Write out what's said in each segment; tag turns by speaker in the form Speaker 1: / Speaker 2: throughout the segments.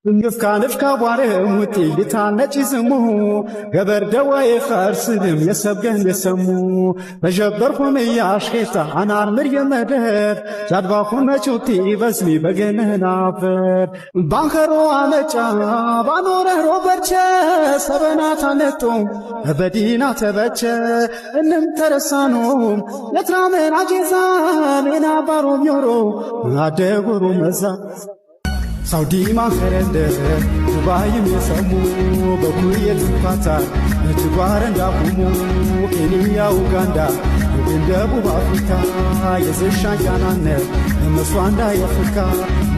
Speaker 1: نفكا بواره لتانج زمو غبر دواي خارسلم يسبقن يسمو بجبركم يا شخيطة أنا مريم مدر جادباكم مجوتي بسمي بغنه نافر بانخرو آمجا بانوره روبرچه سبنا تانتو بدينا تبچه انم ترسانوم يترامن عجيزان انا باروم يورو عدغورو مزا سعودي ما خرند دبي يسمو بكويه دفاتا تجوارن داقومو كينيا اوغندا እንደቡብ አፍሪካ የዘሻን ጃናነ መስዋንዳ የፍካ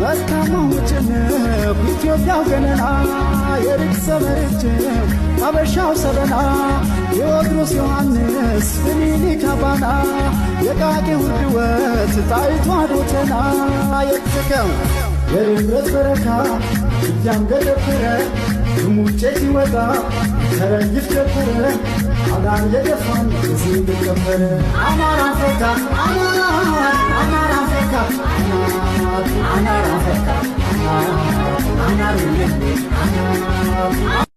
Speaker 1: መካማው ጭነብ ኢትዮጵያው ገነና የርቅ ሰመርች አበሻው ሰበና የወድሮስ ዮሐንስ ምኒልክ አባና የቃቂ ውድወት ጣይቷ ዶተና የትከው የርምረት በረካ እያንገደፈረ ሙጨት ይወጣ ተረይፍ ከፈረ አዳን የደፋን እዚህ ተከፈረ አማራ ፈካ አማራ ፈካ አማራ ፈካ አማራ